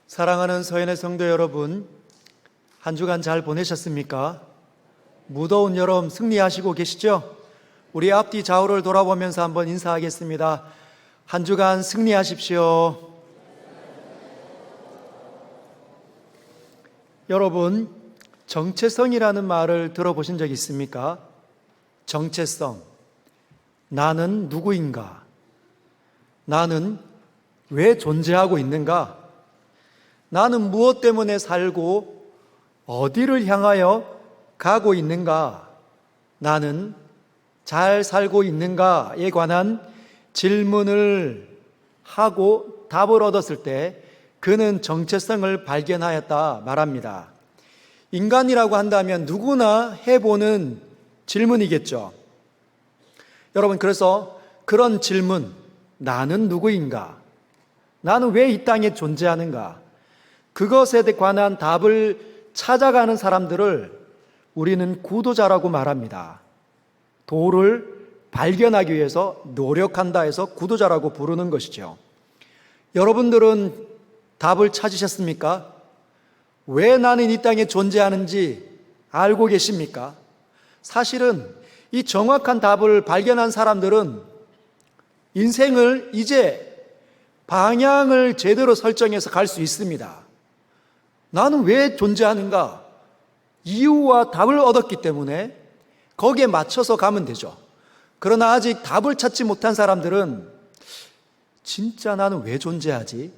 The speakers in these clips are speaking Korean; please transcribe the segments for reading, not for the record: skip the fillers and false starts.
사랑하는 서연의 성도 여러분, 한 주간 잘 보내셨습니까? 무더운 여름 승리하시고 계시죠? 우리 앞뒤 좌우를 돌아보면서 한번 인사하겠습니다. 한 주간 승리하십시오. 여러분, 정체성이라는 말을 들어보신 적 있습니까? 정체성. 나는 누구인가? 나는 왜 존재하고 있는가? 나는 무엇 때문에 살고 어디를 향하여 가고 있는가? 나는 잘 살고 있는가에 관한 질문을 하고 답을 얻었을 때 그는 정체성을 발견하였다 말합니다. 인간이라고 한다면 누구나 해보는 질문이겠죠. 여러분, 그래서 그런 질문, 나는 누구인가? 나는 왜 이 땅에 존재하는가? 그것에 관한 답을 찾아가는 사람들을 우리는 구도자라고 말합니다. 도를 발견하기 위해서 노력한다 해서 구도자라고 부르는 것이죠. 여러분들은 답을 찾으셨습니까? 왜 나는 이 땅에 존재하는지 알고 계십니까? 사실은 이 정확한 답을 발견한 사람들은 인생을 이제 방향을 제대로 설정해서 갈 수 있습니다. 나는 왜 존재하는가? 이유와 답을 얻었기 때문에 거기에 맞춰서 가면 되죠. 그러나 아직 답을 찾지 못한 사람들은 진짜 나는 왜 존재하지?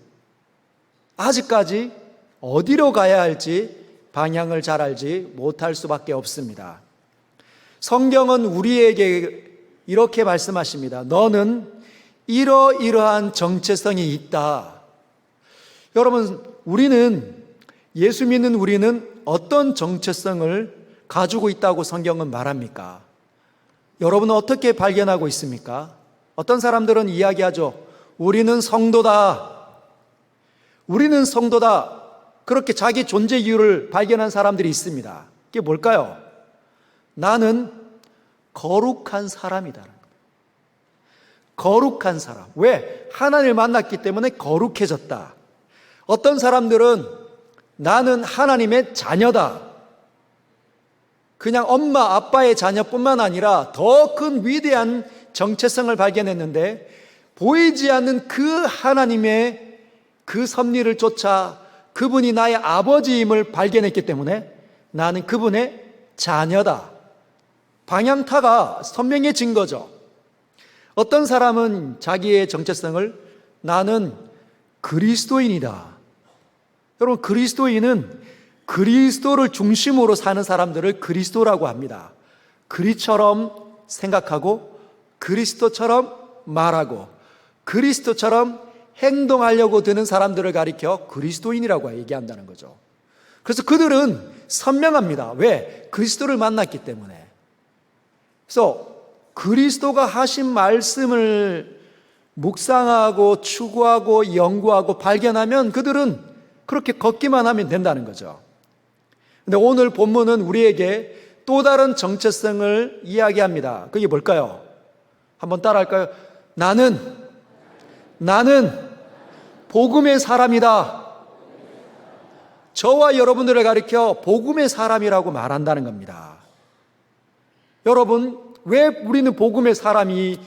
아직까지 어디로 가야 할지 방향을 잘 알지 못할 수밖에 없습니다. 성경은 우리에게 이렇게 말씀하십니다. 너는 이러이러한 정체성이 있다. 여러분, 예수 믿는 우리는 어떤 정체성을 가지고 있다고 성경은 말합니까? 여러분은 어떻게 발견하고 있습니까? 어떤 사람들은 이야기하죠. 우리는 성도다. 우리는 성도다. 그렇게 자기 존재 이유를 발견한 사람들이 있습니다. 그게 뭘까요? 나는 거룩한 사람이다. 거룩한 사람. 왜? 하나님을 만났기 때문에 거룩해졌다. 어떤 사람들은 나는 하나님의 자녀다. 그냥 엄마, 아빠의 자녀뿐만 아니라 더 큰 위대한 정체성을 발견했는데 보이지 않는 그 하나님의 그 섭리를 쫓아 그분이 나의 아버지임을 발견했기 때문에 나는 그분의 자녀다. 방향타가 선명해진 거죠. 어떤 사람은 자기의 정체성을 나는 그리스도인이다. 여러분, 그리스도인은 그리스도를 중심으로 사는 사람들을 그리스도라고 합니다. 그리처럼 생각하고 그리스도처럼 말하고 그리스도처럼 행동하려고 드는 사람들을 가리켜 그리스도인이라고 얘기한다는 거죠. 그래서 그들은 선명합니다. 왜? 그리스도를 만났기 때문에. 그래서 그리스도가 하신 말씀을 묵상하고 추구하고 연구하고 발견하면 그들은 그렇게 걷기만 하면 된다는 거죠. 근데 오늘 본문은 우리에게 또 다른 정체성을 이야기합니다. 그게 뭘까요? 한번 따라할까요? 나는 복음의 사람이다. 저와 여러분들을 가리켜 복음의 사람이라고 말한다는 겁니다. 여러분, 왜 우리는 복음의 사람이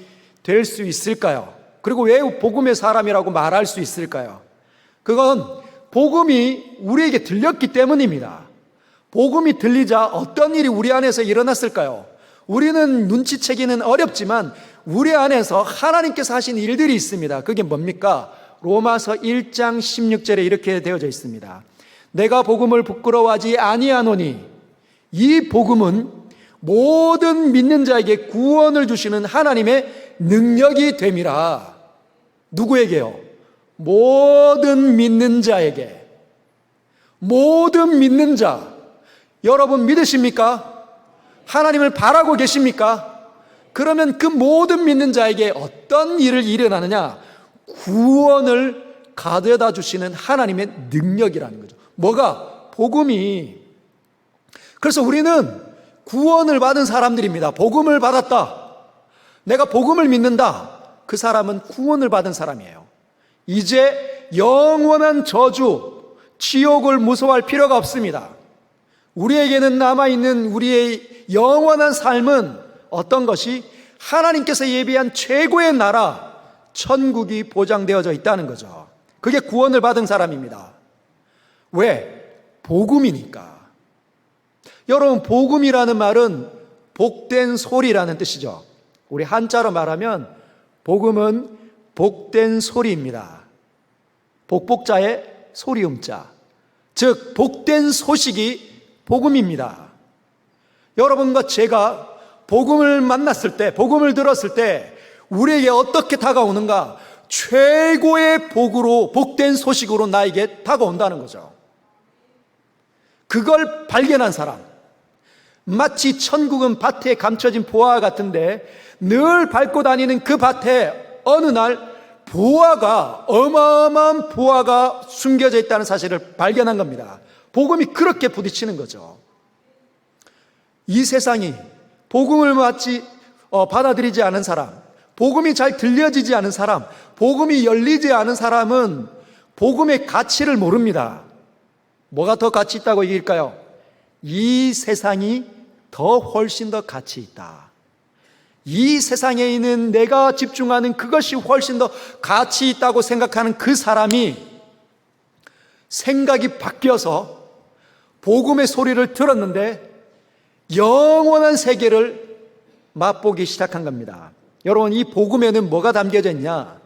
될 수 있을까요? 그리고 왜 복음의 사람이라고 말할 수 있을까요? 그건 복음이 우리에게 들렸기 때문입니다. 복음이 들리자 어떤 일이 우리 안에서 일어났을까요? 우리는 눈치채기는 어렵지만 우리 안에서 하나님께서 하신 일들이 있습니다. 그게 뭡니까? 로마서 1장 16절에 이렇게 되어져 있습니다. 내가 복음을 부끄러워하지 아니하노니 이 복음은 모든 믿는 자에게 구원을 주시는 하나님의 능력이 됨이라. 누구에게요? 모든 믿는 자에게. 모든 믿는 자. 여러분 믿으십니까? 하나님을 바라고 계십니까? 그러면 그 모든 믿는 자에게 어떤 일을 일어나느냐? 구원을 가져다 주시는 하나님의 능력이라는 거죠. 뭐가? 복음이. 그래서 우리는 구원을 받은 사람들입니다. 복음을 받았다. 내가 복음을 믿는다. 그 사람은 구원을 받은 사람이에요. 이제 영원한 저주, 지옥을 무서워할 필요가 없습니다. 우리에게는 남아있는 우리의 영원한 삶은 어떤 것이 하나님께서 예비한 최고의 나라 천국이 보장되어져 있다는 거죠. 그게 구원을 받은 사람입니다. 왜? 복음이니까. 여러분, 복음이라는 말은 복된 소리라는 뜻이죠. 우리 한자로 말하면 복음은 복된 소리입니다. 복복자의 소리음자, 즉 복된 소식이 복음입니다. 여러분과 제가 복음을 만났을 때, 복음을 들었을 때 우리에게 어떻게 다가오는가? 최고의 복으로, 복된 소식으로 나에게 다가온다는 거죠. 그걸 발견한 사람, 마치 천국은 밭에 감춰진 보화와 같은데 늘 밟고 다니는 그 밭에 어느 날 보화가, 어마어마한 보화가 숨겨져 있다는 사실을 발견한 겁니다. 복음이 그렇게 부딪히는 거죠. 이 세상이 복음을 받아들이지 않은 사람, 복음이 잘 들려지지 않은 사람, 복음이 열리지 않은 사람은 복음의 가치를 모릅니다. 뭐가 더 가치 있다고 얘기할까요? 이 세상이 훨씬 더 가치 있다. 이 세상에 있는 내가 집중하는 그것이 훨씬 더 가치 있다고 생각하는 그 사람이 생각이 바뀌어서 복음의 소리를 들었는데 영원한 세계를 맛보기 시작한 겁니다. 여러분, 이 복음에는 뭐가 담겨져 있냐?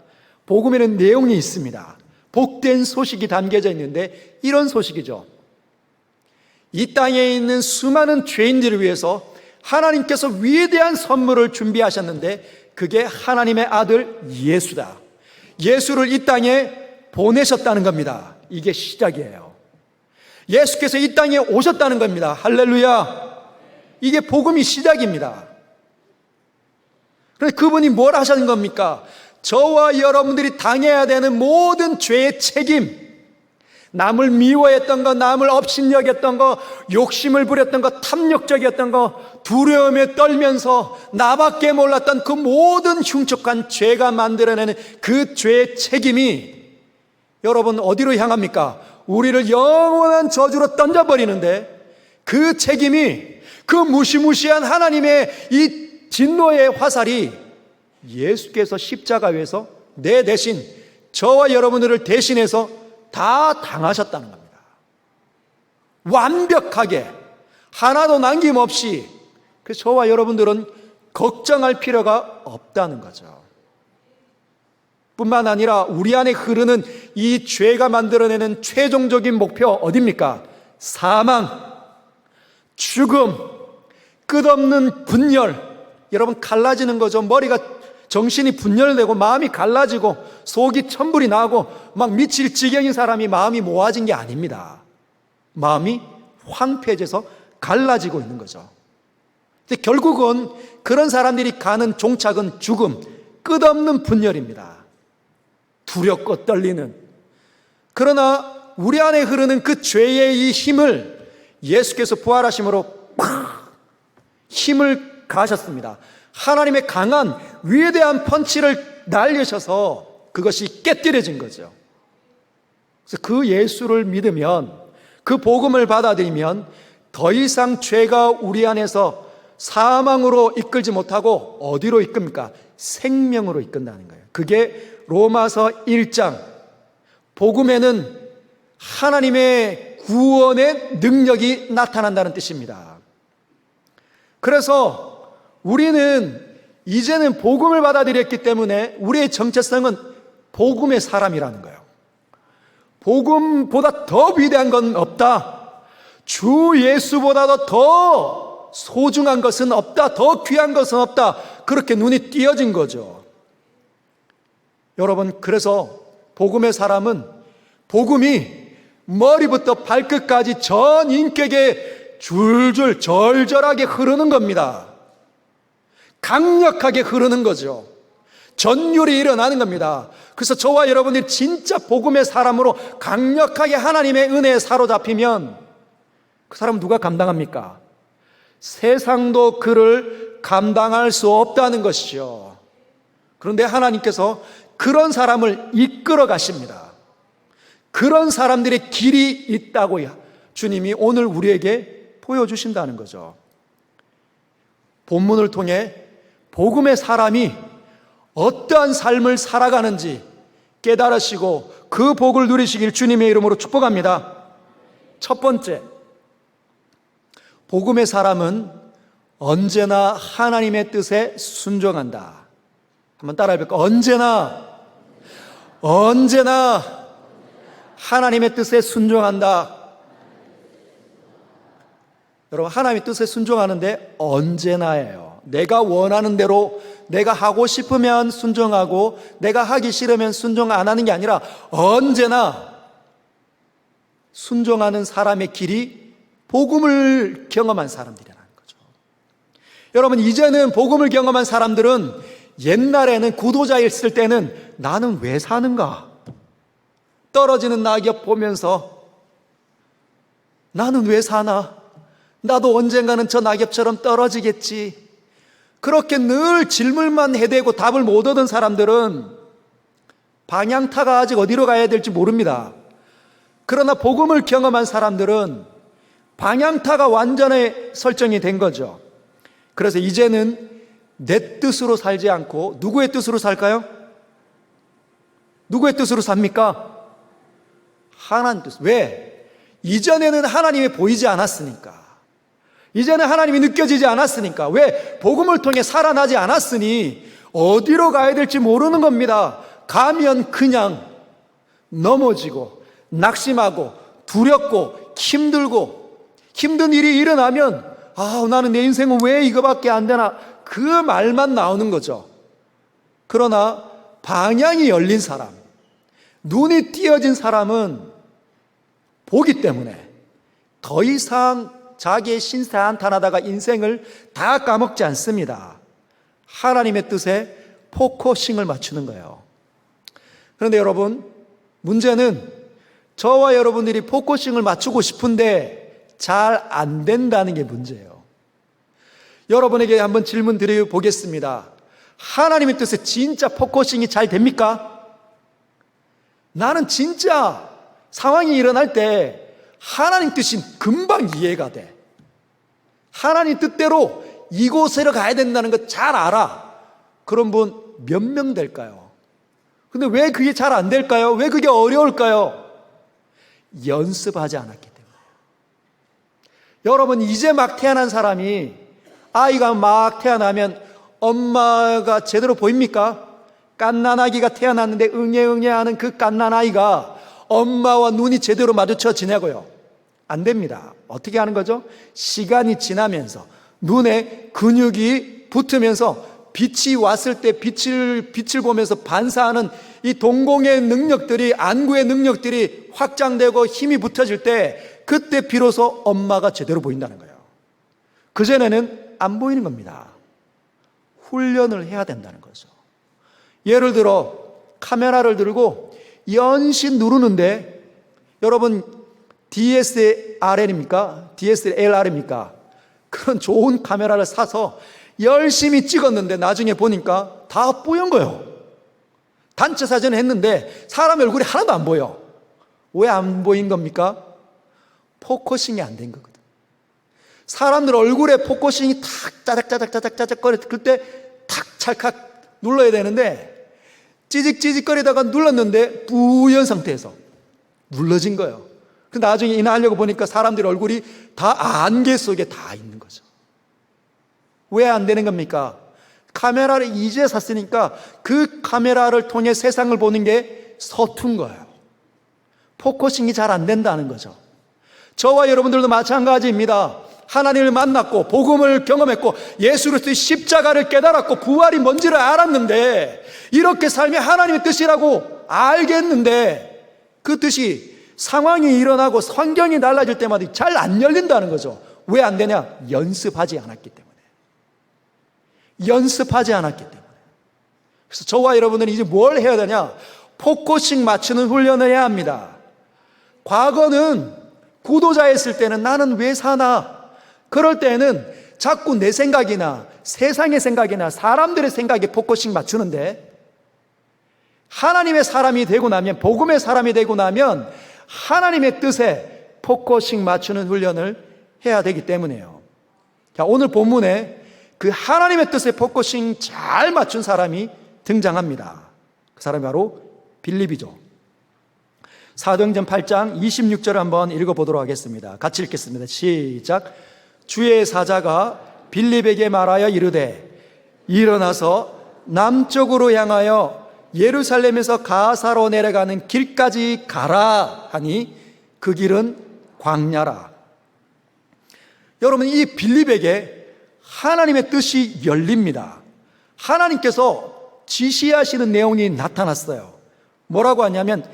복음에는 내용이 있습니다. 복된 소식이 담겨져 있는데 이런 소식이죠. 이 땅에 있는 수많은 죄인들을 위해서 하나님께서 위대한 선물을 준비하셨는데 그게 하나님의 아들 예수다. 예수를 이 땅에 보내셨다는 겁니다. 이게 시작이에요. 예수께서 이 땅에 오셨다는 겁니다. 할렐루야. 이게 복음이 시작입니다. 그런데 그분이 뭘 하시는 겁니까? 저와 여러분들이 당해야 되는 모든 죄의 책임, 남을 미워했던 거, 남을 업신여겼던 거, 욕심을 부렸던 거, 탐욕적이었던 거, 두려움에 떨면서 나밖에 몰랐던 그 모든 흉측한 죄가 만들어내는 그 죄의 책임이 여러분 어디로 향합니까? 우리를 영원한 저주로 던져버리는데 그 책임이, 그 무시무시한 하나님의 이 진노의 화살이 예수께서 십자가 위에서 내 대신, 저와 여러분들을 대신해서 다 당하셨다는 겁니다. 완벽하게 하나도 남김없이. 그래서 저와 여러분들은 걱정할 필요가 없다는 거죠. 뿐만 아니라 우리 안에 흐르는 이 죄가 만들어내는 최종적인 목표 어디입니까? 사망, 죽음, 끝없는 분열. 여러분, 갈라지는 거죠. 머리가, 정신이 분열되고 마음이 갈라지고 속이 천불이 나고 막 미칠 지경인 사람이 마음이 모아진 게 아닙니다. 마음이 황폐해져서 갈라지고 있는 거죠. 근데 결국은 그런 사람들이 가는 종착은 죽음, 끝없는 분열입니다. 두렵고 떨리는. 그러나 우리 안에 흐르는 그 죄의 이 힘을 예수께서 부활하심으로 힘을 가하셨습니다. 하나님의 강한 위대한 펀치를 날리셔서 그것이 깨뜨려진 거죠. 그래서 그 예수를 믿으면, 그 복음을 받아들이면 더 이상 죄가 우리 안에서 사망으로 이끌지 못하고 어디로 이끕니까? 생명으로 이끈다는 거예요. 그게 로마서 1장, 복음에는 하나님의 구원의 능력이 나타난다는 뜻입니다. 그래서 우리는 이제는 복음을 받아들였기 때문에 우리의 정체성은 복음의 사람이라는 거예요. 복음보다 더 위대한 건 없다. 주 예수보다도 더 소중한 것은 없다. 더 귀한 것은 없다. 그렇게 눈이 띄어진 거죠. 여러분, 그래서 복음의 사람은 복음이 머리부터 발끝까지 전 인격에 줄줄 절절하게 흐르는 겁니다. 강력하게 흐르는 거죠. 전율이 일어나는 겁니다. 그래서 저와 여러분들이 진짜 복음의 사람으로 강력하게 하나님의 은혜에 사로잡히면 그 사람은 누가 감당합니까? 세상도 그를 감당할 수 없다는 것이죠. 그런데 하나님께서 그런 사람을 이끌어 가십니다. 그런 사람들의 길이 있다고 주님이 오늘 우리에게 보여주신다는 거죠. 본문을 통해 복음의 사람이 어떠한 삶을 살아가는지 깨달으시고 그 복을 누리시길 주님의 이름으로 축복합니다. 첫 번째, 복음의 사람은 언제나 하나님의 뜻에 순종한다. 한번 따라해볼까요? 언제나 하나님의 뜻에 순종한다. 여러분, 하나님의 뜻에 순종하는데 언제나예요. 내가 원하는 대로 내가 하고 싶으면 순종하고 내가 하기 싫으면 순종 안 하는 게 아니라 언제나 순종하는 사람의 길이 복음을 경험한 사람들이라는 거죠. 여러분, 이제는 복음을 경험한 사람들은 옛날에는 구도자였을 때는 나는 왜 사는가? 떨어지는 낙엽 보면서 나는 왜 사나? 나도 언젠가는 저 낙엽처럼 떨어지겠지. 그렇게 늘 질문만 해대고 답을 못 얻은 사람들은 방향타가 아직 어디로 가야 될지 모릅니다. 그러나 복음을 경험한 사람들은 방향타가 완전히 설정이 된 거죠. 그래서 이제는 내 뜻으로 살지 않고 누구의 뜻으로 살까요? 누구의 뜻으로 삽니까? 하나님 뜻. 왜? 이전에는 하나님이 보이지 않았으니까. 이제는 하나님이 느껴지지 않았으니까. 왜? 복음을 통해 살아나지 않았으니 어디로 가야 될지 모르는 겁니다. 가면 그냥 넘어지고 낙심하고 두렵고 힘들고 힘든 일이 일어나면 나는 내 인생은 왜 이거밖에 안 되나, 그 말만 나오는 거죠. 그러나 방향이 열린 사람, 눈이 띄어진 사람은 보기 때문에 더 이상 자기의 신세 한탄하다가 인생을 다 까먹지 않습니다. 하나님의 뜻에 포커싱을 맞추는 거예요. 그런데 여러분, 문제는 저와 여러분들이 포커싱을 맞추고 싶은데 잘 안 된다는 게 문제예요. 여러분에게 한번 질문 드려보겠습니다. 하나님의 뜻에 진짜 포커싱이 잘 됩니까? 나는 진짜 상황이 일어날 때 하나님 뜻이 금방 이해가 돼. 하나님 뜻대로 이곳으로 가야 된다는 거 잘 알아. 그런 분 몇 명 될까요? 근데 왜 그게 잘 안 될까요? 왜 그게 어려울까요? 연습하지 않았기 때문에. 여러분, 이제 막 태어난 사람이, 아이가 막 태어나면 엄마가 제대로 보입니까? 갓난아기가 태어났는데 응애응애 하는 그 갓난아이가 엄마와 눈이 제대로 마주쳐지냐고요? 안 됩니다. 어떻게 하는 거죠? 시간이 지나면서 눈에 근육이 붙으면서 빛이 왔을 때 빛을 보면서 반사하는 이 동공의 능력들이, 안구의 능력들이 확장되고 힘이 붙어질 때 그때 비로소 엄마가 제대로 보인다는 거예요. 그전에는 안 보이는 겁니다. 훈련을 해야 된다는 거죠. 예를 들어 카메라를 들고 연신 누르는데, 여러분 DSLR입니까? DSLR입니까? 그런 좋은 카메라를 사서 열심히 찍었는데 나중에 보니까 다 뿌연 거예요. 단체 사진을 했는데 사람 얼굴이 하나도 안 보여. 왜 안 보인 겁니까? 포커싱이 안 된 거거든. 사람들 얼굴에 포커싱이 탁 짜작짜작 거릴 때 탁 찰칵 눌러야 되는데 찌직찌직거리다가 눌렀는데 뿌연 상태에서 눌러진 거예요. 근데 나중에 인화하려고 보니까 사람들 얼굴이 다 안개 속에 다 있는 거죠. 왜 안 되는 겁니까? 카메라를 이제 샀으니까 그 카메라를 통해 세상을 보는 게 서툰 거예요. 포커싱이 잘 안 된다는 거죠. 저와 여러분들도 마찬가지입니다. 하나님을 만났고 복음을 경험했고 예수 그리스도의 십자가를 깨달았고 부활이 뭔지를 알았는데, 이렇게 삶이 하나님의 뜻이라고 알겠는데 그 뜻이 상황이 일어나고 환경이 달라질 때마다 잘 안 열린다는 거죠. 왜 안 되냐? 연습하지 않았기 때문에. 연습하지 않았기 때문에. 그래서 저와 여러분들은 이제 뭘 해야 되냐? 포커싱 맞추는 훈련을 해야 합니다. 과거는 구도자였을 때는 나는 왜 사나? 그럴 때는 자꾸 내 생각이나 세상의 생각이나 사람들의 생각에 포커싱 맞추는데, 하나님의 사람이 되고 나면, 복음의 사람이 되고 나면 하나님의 뜻에 포커싱 맞추는 훈련을 해야 되기 때문이에요. 자, 오늘 본문에 그 하나님의 뜻에 포커싱 잘 맞춘 사람이 등장합니다. 그 사람이 바로 빌립이죠. 사도행전 8장 26절 한번 읽어보도록 하겠습니다. 같이 읽겠습니다. 시작. 주의 사자가 빌립에게 말하여 이르되 일어나서 남쪽으로 향하여 예루살렘에서 가사로 내려가는 길까지 가라 하니 그 길은 광야라. 여러분, 이 빌립에게 하나님의 뜻이 열립니다. 하나님께서 지시하시는 내용이 나타났어요. 뭐라고 하냐면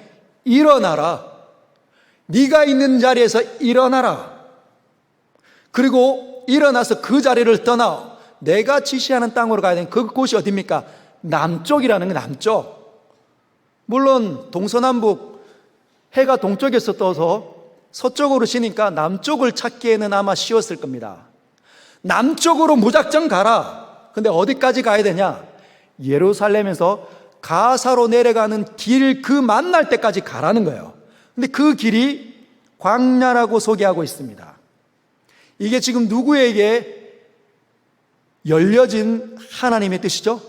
일어나라. 네가 있는 자리에서 일어나라. 그리고 일어나서 그 자리를 떠나 내가 지시하는 땅으로 가야 되는 그곳이 어디입니까? 남쪽이라는 게 남쪽. 물론 동서남북 해가 동쪽에서 떠서 서쪽으로 지니까 남쪽을 찾기에는 아마 쉬웠을 겁니다. 남쪽으로 무작정 가라. 근데 어디까지 가야 되냐? 예루살렘에서 가사로 내려가는 길 그 만날 때까지 가라는 거예요. 근데 그 길이 광야라고 소개하고 있습니다. 이게 지금 누구에게 열려진 하나님의 뜻이죠?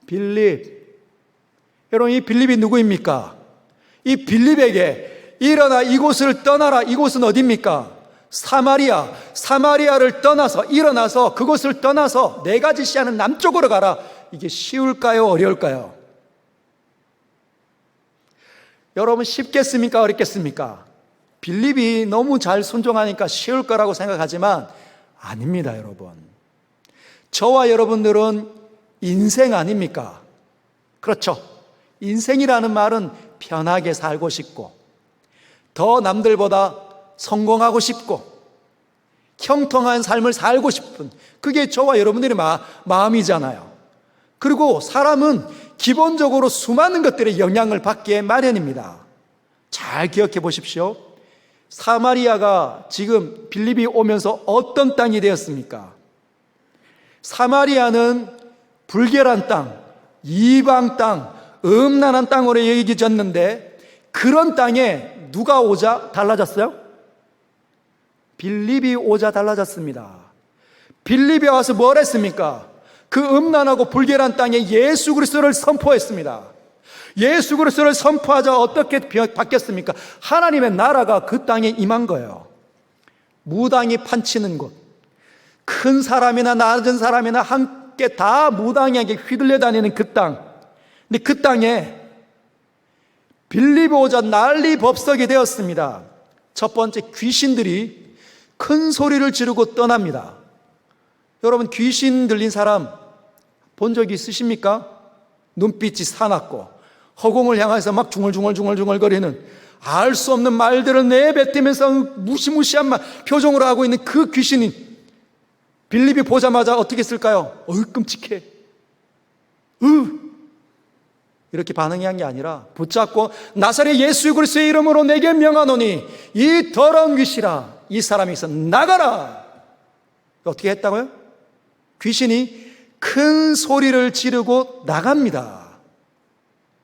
빌립. 여러분, 이 빌립이 누구입니까? 이 빌립에게 일어나 이곳을 떠나라. 이곳은 어디입니까? 사마리아. 사마리아를 떠나서 일어나서 그곳을 떠나서 내가 지시하는 남쪽으로 가라. 이게 쉬울까요? 어려울까요? 여러분, 쉽겠습니까? 어렵겠습니까? 빌립이 너무 잘 순종하니까 쉬울 거라고 생각하지만 아닙니다, 여러분. 저와 여러분들은 인생 아닙니까? 그렇죠. 인생이라는 말은 편하게 살고 싶고 더 남들보다 성공하고 싶고 형통한 삶을 살고 싶은, 그게 저와 여러분들의 마음이잖아요. 그리고 사람은 기본적으로 수많은 것들의 영향을 받기에 마련입니다. 잘 기억해 보십시오. 사마리아가 지금 빌립이 오면서 어떤 땅이 되었습니까? 사마리아는 불결한 땅, 이방 땅, 음란한 땅으로 여겨졌는데 그런 땅에 누가 오자 달라졌어요? 빌립이 오자 달라졌습니다. 빌립이 와서 뭘 했습니까? 그 음란하고 불결한 땅에 예수 그리스도를 선포했습니다. 예수 그리스도를 선포하자 어떻게 바뀌었습니까? 하나님의 나라가 그 땅에 임한 거예요. 무당이 판치는 곳, 큰 사람이나 낮은 사람이나 함께 다 무당에게 휘둘려 다니는 그 땅. 근데 그 땅에 빌립이 오자 난리 법석이 되었습니다. 첫 번째, 귀신들이 큰 소리를 지르고 떠납니다. 여러분, 귀신 들린 사람 본 적이 있으십니까? 눈빛이 사납고 허공을 향해서 막 중얼중얼거리는, 알 수 없는 말들을 내뱉으면서 무시무시한 표정으로 하고 있는 그 귀신이 빌립이 보자마자 어떻게 했을까요? 끔찍해. 이렇게 반응한 게 아니라 붙잡고 나사렛 예수 그리스도의 이름으로 내게 명하노니 이 더러운 귀신아, 이 사람에게서 나가라. 어떻게 했다고요? 귀신이 큰 소리를 지르고 나갑니다.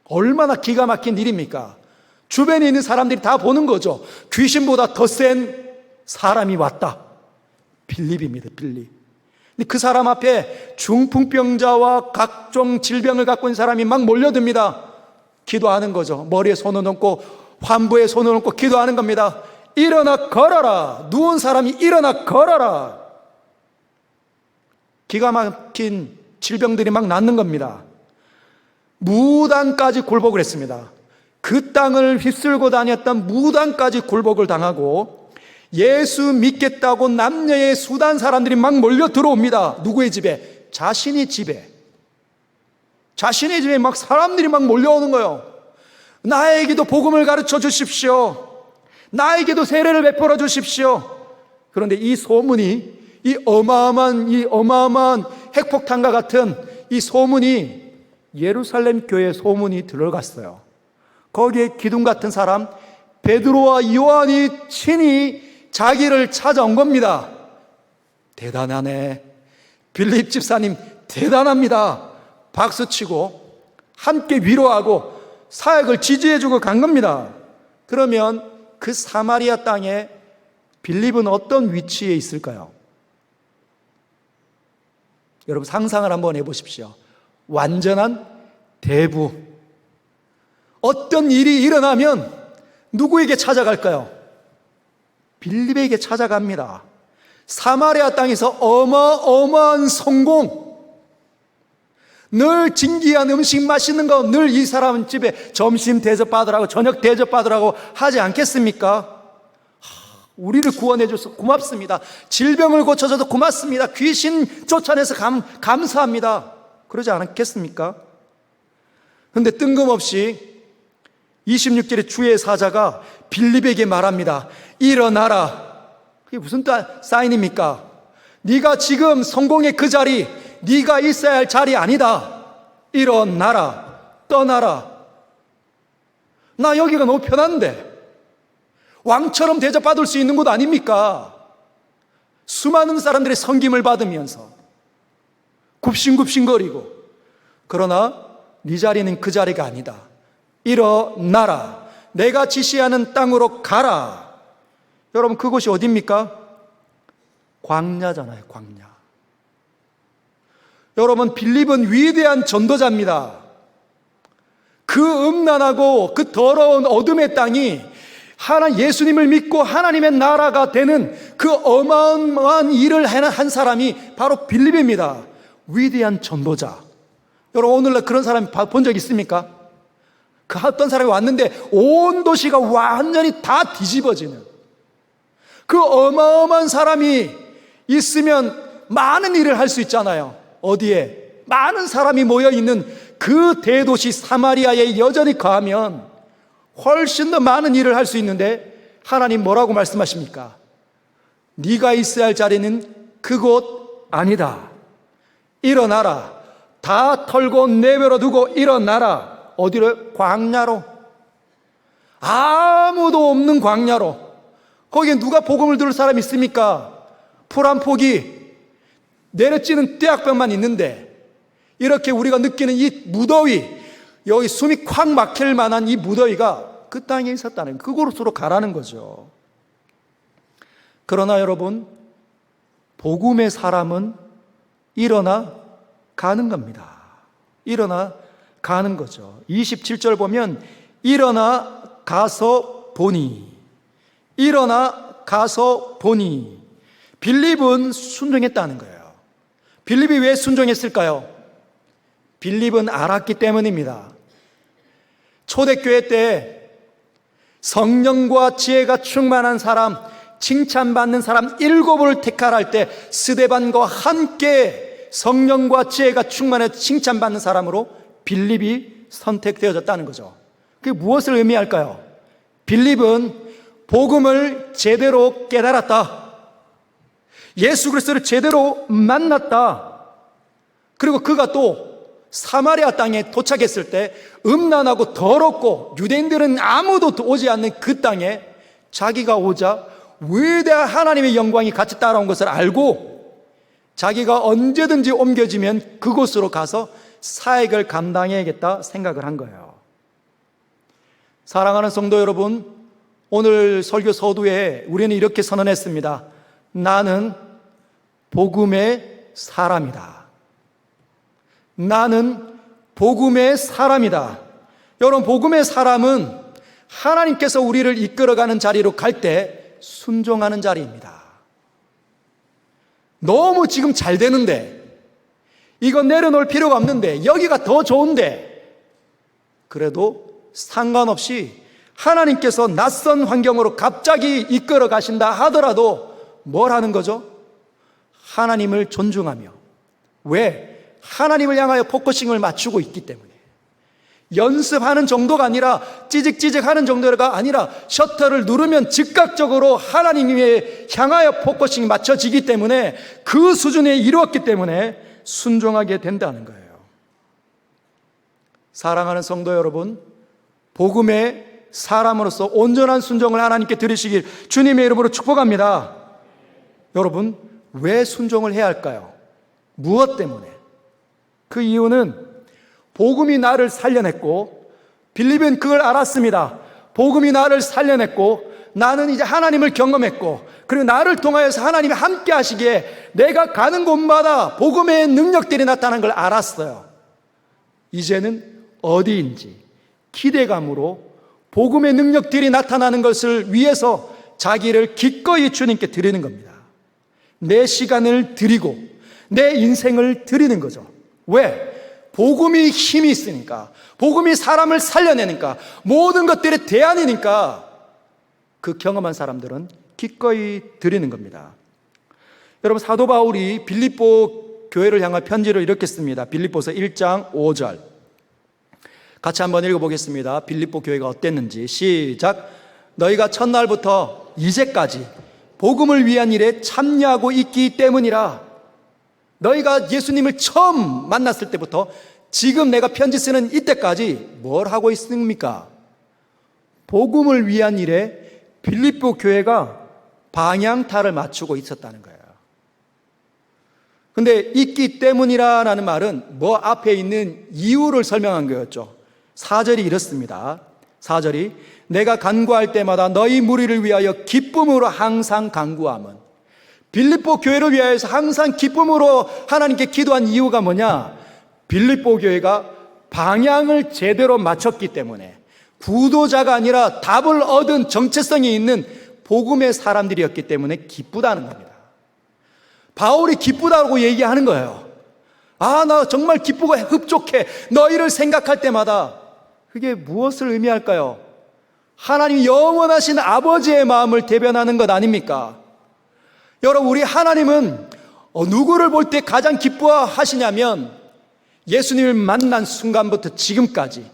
얼마나 기가 막힌 일입니까? 주변에 있는 사람들이 다 보는 거죠. 귀신보다 더 센 사람이 왔다. 빌립입니다, 빌립. 근데 그 사람 앞에 중풍병자와 각종 질병을 갖고 있는 사람이 막 몰려듭니다. 기도하는 거죠. 머리에 손을 얹고 환부에 손을 얹고 기도하는 겁니다. 일어나 걸어라. 누운 사람이 일어나 걸어라. 기가 막힌 질병들이 막 낫는 겁니다. 무당까지 굴복을 했습니다. 그 땅을 휩쓸고 다녔던 무당까지 굴복을 당하고 예수 믿겠다고 남녀의 수단 사람들이 막 몰려 들어옵니다. 누구의 집에? 자신의 집에. 자신의 집에 막 사람들이 막 몰려오는 거예요. 나에게도 복음을 가르쳐 주십시오. 나에게도 세례를 베풀어 주십시오. 그런데 이 소문이, 이 어마어마한 핵폭탄과 같은 이 소문이 예루살렘 교회 소문이 들어갔어요. 거기에 기둥 같은 사람 베드로와 요한이 친히 자기를 찾아온 겁니다. 대단하네. 빌립 집사님 대단합니다. 박수치고 함께 위로하고 사역을 지지해주고 간 겁니다. 그러면 그 사마리아 땅에 빌립은 어떤 위치에 있을까요? 여러분 상상을 한번 해보십시오. 완전한 대부. 어떤 일이 일어나면 누구에게 찾아갈까요? 빌립에게 찾아갑니다. 사마리아 땅에서 어마어마한 성공, 늘 진귀한 음식 맛있는 거 늘 이 사람 집에 점심 대접받으라고 저녁 대접받으라고 하지 않겠습니까? 우리를 구원해줘서 고맙습니다. 질병을 고쳐줘도 고맙습니다. 귀신 쫓아내서 감사합니다. 그러지 않겠습니까? 그런데 뜬금없이 26절에 주의 사자가 빌립에게 말합니다. 일어나라. 그게 무슨 사인입니까? 네가 지금 성공의 그 자리, 네가 있어야 할 자리 아니다. 일어나라. 떠나라. 나 여기가 너무 편한데 왕처럼 대접받을 수 있는 곳 아닙니까? 수많은 사람들의 섬김을 받으면서 굽신굽신거리고. 그러나 네 자리는 그 자리가 아니다. 일어나라. 내가 지시하는 땅으로 가라. 여러분 그곳이 어디입니까? 광야잖아요. 광야. 여러분 빌립은 위대한 전도자입니다. 그 음란하고 그 더러운 어둠의 땅이 예수님을 믿고 하나님의 나라가 되는 그 어마어마한 일을 한 사람이 바로 빌립입니다. 위대한 전도자. 여러분 오늘날 그런 사람 본 적 있습니까? 그 어떤 사람이 왔는데 온 도시가 완전히 다 뒤집어지는 그 어마어마한 사람이 있으면 많은 일을 할 수 있잖아요. 어디에? 많은 사람이 모여있는 그 대도시 사마리아에 여전히 가면 훨씬 더 많은 일을 할 수 있는데 하나님 뭐라고 말씀하십니까? 네가 있어야 할 자리는 그곳 아니다. 일어나라. 다 털고 내버려 두고 일어나라. 어디로? 광야로. 아무도 없는 광야로. 거기에 누가 복음을 들을 사람이 있습니까? 풀 한 포기 내려찌는 떼약볕만 있는데 이렇게 우리가 느끼는 이 무더위, 여기 숨이 콱 막힐 만한 이 무더위가 그 땅에 있었다는, 그곳으로 가라는 거죠. 그러나 여러분 복음의 사람은 일어나 가는 겁니다. 일어나 가는 거죠. 27절 보면 일어나 가서 보니, 일어나 가서 보니. 빌립은 순종했다는 거예요. 빌립이 왜 순종했을까요? 빌립은 알았기 때문입니다. 초대교회 때 성령과 지혜가 충만한 사람, 칭찬받는 사람 7을 택하라 때 스데반과 함께 성령과 지혜가 충만해 칭찬받는 사람으로 빌립이 선택되어졌다는 거죠. 그게 무엇을 의미할까요? 빌립은 복음을 제대로 깨달았다. 예수 그리스도를 제대로 만났다. 그리고 그가 또 사마리아 땅에 도착했을 때 음란하고 더럽고 유대인들은 아무도 오지 않는 그 땅에 자기가 오자 위대한 하나님의 영광이 같이 따라온 것을 알고 자기가 언제든지 옮겨지면 그곳으로 가서 사역을 감당해야겠다 생각을 한 거예요. 사랑하는 성도 여러분, 오늘 설교 서두에 우리는 이렇게 선언했습니다. 나는 복음의 사람이다. 나는 복음의 사람이다. 여러분, 복음의 사람은 하나님께서 우리를 이끌어가는 자리로 갈 때 순종하는 자리입니다. 너무 지금 잘 되는데, 이거 내려놓을 필요가 없는데, 여기가 더 좋은데, 그래도 상관없이 하나님께서 낯선 환경으로 갑자기 이끌어 가신다 하더라도 뭘 하는 거죠? 하나님을 존중하며. 왜? 하나님을 향하여 포커싱을 맞추고 있기 때문에. 연습하는 정도가 아니라 찌직찌직하는 정도가 아니라 셔터를 누르면 즉각적으로 하나님에 향하여 포커싱이 맞춰지기 때문에 그 수준에 이루었기 때문에 순종하게 된다는 거예요. 사랑하는 성도 여러분, 복음의 사람으로서 온전한 순종을 하나님께 드리시길 주님의 이름으로 축복합니다. 여러분, 왜 순종을 해야 할까요? 무엇 때문에? 그 이유는 복음이 나를 살려냈고 빌립은 그걸 알았습니다. 복음이 나를 살려냈고 나는 이제 하나님을 경험했고 그리고 나를 통하여서 하나님이 함께 하시기에 내가 가는 곳마다 복음의 능력들이 나타나는 걸 알았어요. 이제는 어디인지 기대감으로 복음의 능력들이 나타나는 것을 위해서 자기를 기꺼이 주님께 드리는 겁니다. 내 시간을 드리고 내 인생을 드리는 거죠. 왜? 복음이 힘이 있으니까, 복음이 사람을 살려내니까, 모든 것들의 대안이니까 그 경험한 사람들은 기꺼이 드리는 겁니다. 여러분, 사도 바울이 빌립보 교회를 향한 편지를 이렇게 씁니다. 빌립보서 1장 5절 같이 한번 읽어보겠습니다. 빌립보 교회가 어땠는지. 시작. 너희가 첫날부터 이제까지 복음을 위한 일에 참여하고 있기 때문이라. 너희가 예수님을 처음 만났을 때부터 지금 내가 편지 쓰는 이때까지 뭘 하고 있습니까? 복음을 위한 일에 빌립보 교회가 방향타를 맞추고 있었다는 거예요. 근데 있기 때문이라는 말은 뭐 앞에 있는 이유를 설명한 거였죠. 4절이 이렇습니다. 4절이 내가 간구할 때마다 너희 무리를 위하여 기쁨으로 항상 간구함은. 빌립보 교회를 위하여서 항상 기쁨으로 하나님께 기도한 이유가 뭐냐? 빌립보 교회가 방향을 제대로 맞췄기 때문에, 구도자가 아니라 답을 얻은 정체성이 있는 복음의 사람들이었기 때문에 기쁘다는 겁니다. 바울이 기쁘다고 얘기하는 거예요. 아, 나 정말 기쁘고 흡족해. 너희를 생각할 때마다. 그게 무엇을 의미할까요? 하나님 영원하신 아버지의 마음을 대변하는 것 아닙니까? 여러분, 우리 하나님은 누구를 볼 때 가장 기뻐하시냐면 예수님을 만난 순간부터 지금까지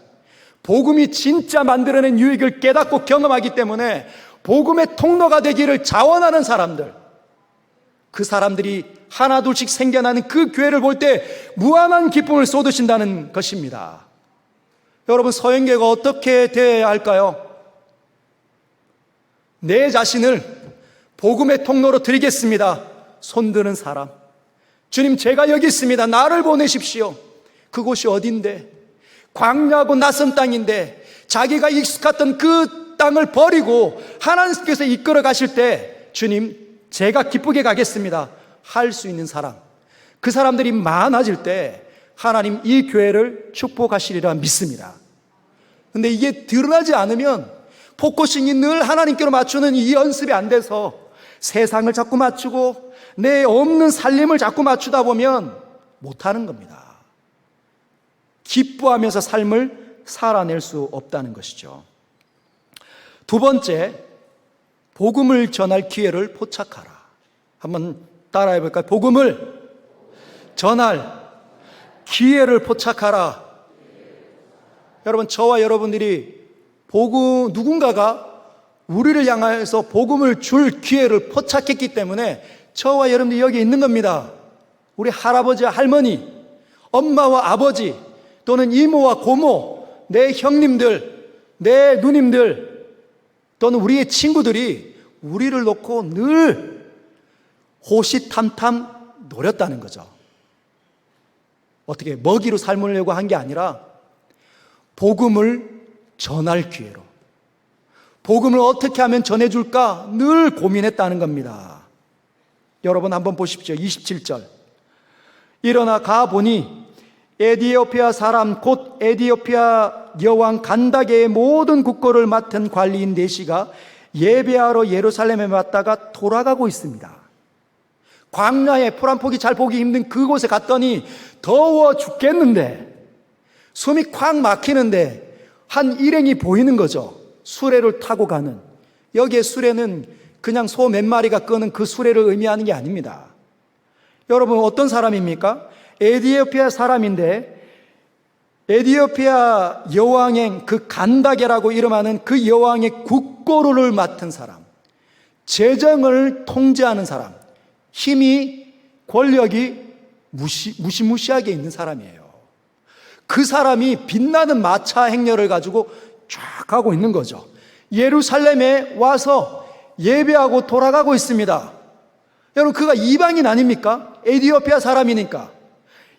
복음이 진짜 만들어낸 유익을 깨닫고 경험하기 때문에 복음의 통로가 되기를 자원하는 사람들, 그 사람들이 하나둘씩 생겨나는 그 교회를 볼 때 무한한 기쁨을 쏟으신다는 것입니다. 여러분, 서영교회가 어떻게 되어야 할까요? 내 자신을 복음의 통로로 드리겠습니다. 손드는 사람. 주님, 제가 여기 있습니다. 나를 보내십시오. 그곳이 어딘데? 광야하고 낯선 땅인데 자기가 익숙했던 그 땅을 버리고 하나님께서 이끌어 가실 때 주님, 제가 기쁘게 가겠습니다. 할 수 있는 사람. 그 사람들이 많아질 때 하나님 이 교회를 축복하시리라 믿습니다. 근데 이게 드러나지 않으면 포커싱이 늘 하나님께로 맞추는 이 연습이 안 돼서 세상을 자꾸 맞추고 내 없는 살림을 자꾸 맞추다 보면 못하는 겁니다. 기뻐하면서 삶을 살아낼 수 없다는 것이죠. 두 번째, 복음을 전할 기회를 포착하라. 한번 따라해 볼까요? 복음을 전할 기회를 포착하라. 여러분, 저와 여러분들이 누군가가 우리를 향해서 복음을 줄 기회를 포착했기 때문에 저와 여러분들이 여기 있는 겁니다. 우리 할아버지와 할머니, 엄마와 아버지, 또는 이모와 고모, 내 형님들, 내 누님들, 또는 우리의 친구들이 우리를 놓고 늘 호시탐탐 노렸다는 거죠. 어떻게 먹이로 삶으려고 한 게 아니라 복음을 전할 기회로, 복음을 어떻게 하면 전해줄까 늘 고민했다는 겁니다. 여러분 한번 보십시오. 27절. 일어나 가보니 에디오피아 사람 곧 에디오피아 여왕 간다게의 모든 국고를 맡은 관리인 네시가 예배하러 예루살렘에 왔다가 돌아가고 있습니다. 광야에 풀 한 폭이 잘 보기 힘든 그곳에 갔더니 더워 죽겠는데, 숨이 콱 막히는데 한 일행이 보이는 거죠. 수레를 타고 가는. 여기에 수레는 그냥 소 몇 마리가 끄는 그 수레를 의미하는 게 아닙니다. 여러분, 어떤 사람입니까? 에디오피아 사람인데 에디오피아 여왕의 그 간다게라고 이름하는 그 여왕의 국고를 맡은 사람, 재정을 통제하는 사람, 힘이, 권력이 무시무시하게 있는 사람이에요. 그 사람이 빛나는 마차 행렬을 가지고 쫙 가고 있는 거죠. 예루살렘에 와서 예배하고 돌아가고 있습니다. 여러분, 그가 이방인 아닙니까? 에티오피아 사람이니까.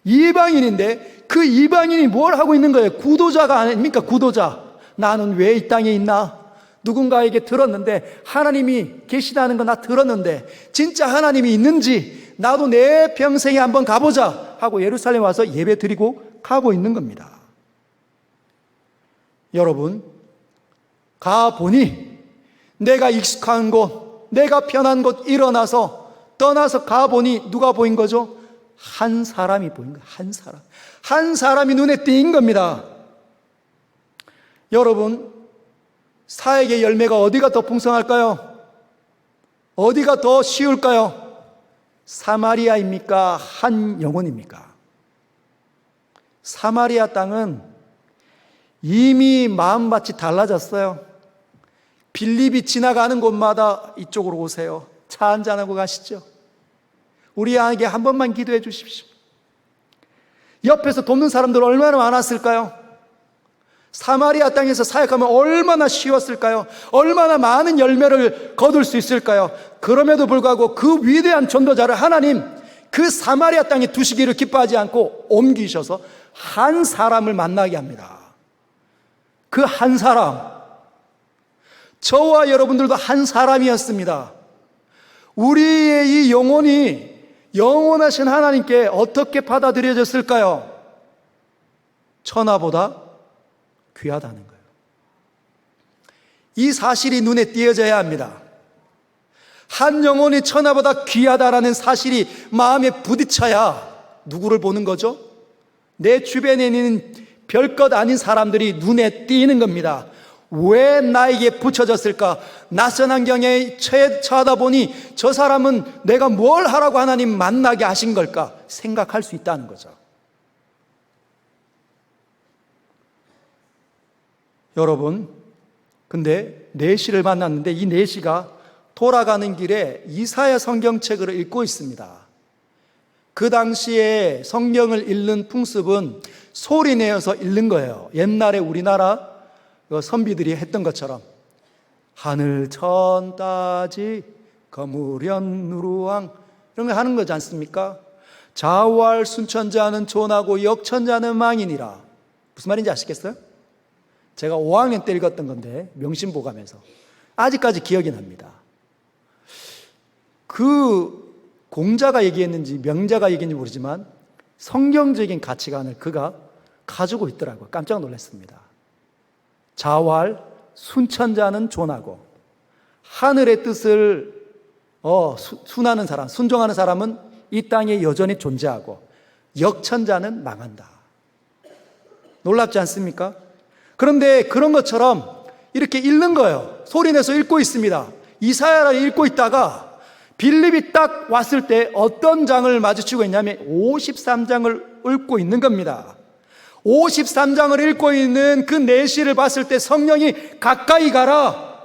이방인인데 그 이방인이 뭘 하고 있는 거예요? 구도자가 아닙니까? 구도자. 나는 왜 이 땅에 있나? 누군가에게 들었는데, 하나님이 계시다는 거 나 들었는데 진짜 하나님이 있는지 나도 내 평생에 한번 가보자 하고 예루살렘 와서 예배 드리고 가고 있는 겁니다. 여러분, 가보니 내가 익숙한 곳, 내가 편한 곳 일어나서 떠나서 가보니 누가 보인 거죠? 한 사람이 보인 거예요. 한 사람이 눈에 띈 겁니다. 여러분, 사역의 열매가 어디가 더 풍성할까요? 어디가 더 쉬울까요? 사마리아입니까? 한 영혼입니까? 사마리아 땅은 이미 마음밭이 달라졌어요. 빌립이 지나가는 곳마다 이쪽으로 오세요. 차 한잔하고 가시죠. 우리에게 한 번만 기도해 주십시오. 옆에서 돕는 사람들 얼마나 많았을까요? 사마리아 땅에서 사역하면 얼마나 쉬웠을까요? 얼마나 많은 열매를 거둘 수 있을까요? 그럼에도 불구하고 그 위대한 전도자를 하나님 그 사마리아 땅에 두시기를 기뻐하지 않고 옮기셔서 한 사람을 만나게 합니다. 그 한 사람, 저와 여러분들도 한 사람이었습니다. 우리의 이 영혼이 영원하신 하나님께 어떻게 받아들여졌을까요? 천하보다 귀하다는 거예요. 이 사실이 눈에 띄어져야 합니다. 한 영혼이 천하보다 귀하다라는 사실이 마음에 부딪혀야 누구를 보는 거죠? 내 주변에 있는 별것 아닌 사람들이 눈에 띄는 겁니다. 왜 나에게 붙여졌을까? 낯선 환경에 처하다 보니 저 사람은 내가 뭘 하라고 하나님 만나게 하신 걸까? 생각할 수 있다는 거죠. 여러분, 근데 내시를 만났는데 이 내시가 돌아가는 길에 이사야 성경책을 읽고 있습니다. 그 당시에 성경을 읽는 풍습은 소리내어서 읽는 거예요. 옛날에 우리나라 선비들이 했던 것처럼 하늘 천 따지 거무련 누루왕 이런 거 하는 거지 않습니까? 좌우할 순천자는 존하고 역천자는 망이니라. 무슨 말인지 아시겠어요? 제가 5학년 때 읽었던 건데 명심보감에서 아직까지 기억이 납니다. 그 공자가 얘기했는지 명자가 얘기했는지 모르지만 성경적인 가치관을 그가 가지고 있더라고요. 깜짝 놀랐습니다. 자활 순천자는 존하고 하늘의 뜻을 순하는 사람, 순종하는 사람은 이 땅에 여전히 존재하고 역천자는 망한다. 놀랍지 않습니까? 그런데 그런 것처럼 이렇게 읽는 거예요. 소리내서 읽고 있습니다. 이사야를 읽고 있다가 빌립이 딱 왔을 때 어떤 장을 마주치고 있냐면 53장을 읽고 있는 겁니다. 53장을 읽고 있는 그 내시를 봤을 때 성령이 가까이 가라.